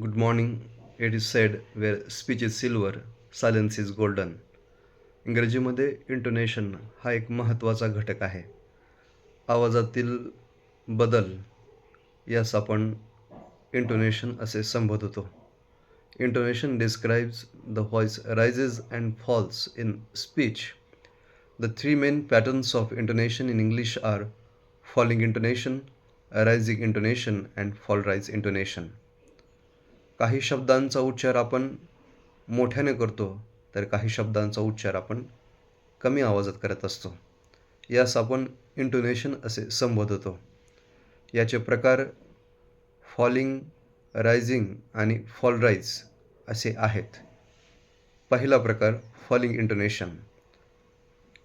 Good morning. It is said, where speech is silver, silence is golden. इंग्रजीमध्ये intonation हा एक महत्त्वाचा घटक आहे. आवाजातील बदल यास आपण इंटोनेशन असे संबोधतो. Intonation describes the voice rises and falls in speech. The three main patterns of intonation in English are falling intonation, rising intonation, and fall rise intonation. काही शब्दांचा उच्चार आपण मोठ्याने करतो, तर काही शब्दांचा उच्चार आपण कमी आवाजात करत असतो. यास आपण इंटोनेशन असे संबोधतो. याचे प्रकार फॉलिंग, रायझिंग आणि फॉल राईज असे आहेत. पहिला प्रकार falling intonation.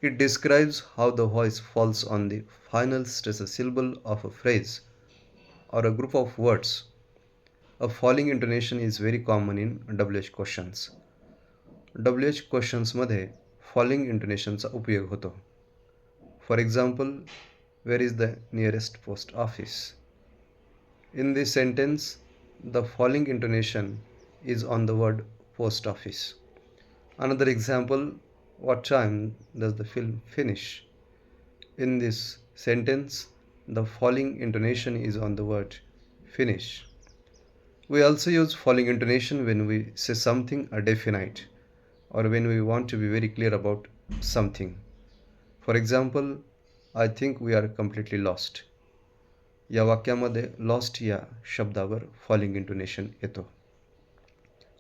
It describes how the voice falls on the final stress syllable of a phrase or a group of words. A falling intonation is very common in WH questions. WH questions मध्ये falling intonationचा उपयोग होतो. For example, where is the nearest post office? In this sentence, the falling intonation is on the word post office. Another example, what time does the film finish? In this sentence, the falling intonation is on the word finish. We also use falling intonation when we say something definite or when we want to be very clear about something. For example, I think we are completely lost. या वाक्यामध्ये lost या शब्दावर falling intonation येतो.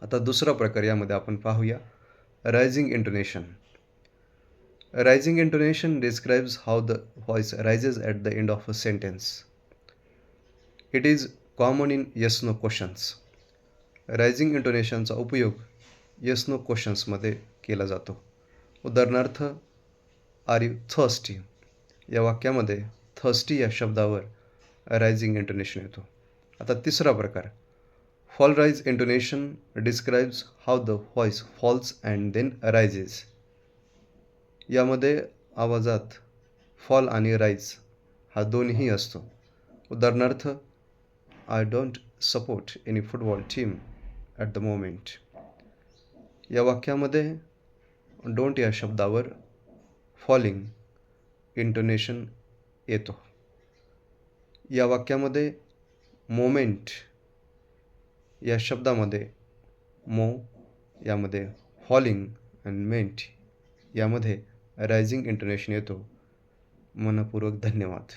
आता दुसरा प्रकार यामध्ये आपण पाहूया rising intonation. Rising intonation describes how the voice rises at the end of a sentence. It is common in yes-no questions. Rising intonationचा उपयोग yes-no questionsमध्ये केला जातो. उदाहरणार्थ, आर यू थर्स्टी या वाक्यामध्ये थर्स्टी या शब्दावर रायझिंग इंटोनेशन येतो. आता तिसरा प्रकार fall rise intonation describes how the voice falls and then rises. यामध्ये आवाजात फॉल आणि राईज हा दोन्ही असतो. उदाहरणार्थ, I don't support any football team at the moment. या वाक्यामध्ये डोंट या शब्दावर फॉलिंग इंटोनेशन येतो. या वाक्यामध्ये मोमेंट या शब्दामध्ये मो यामध्ये फॉलिंग आणि मेंट यामध्ये रायझिंग इंटोनेशन येतो. मनपूर्वक धन्यवाद.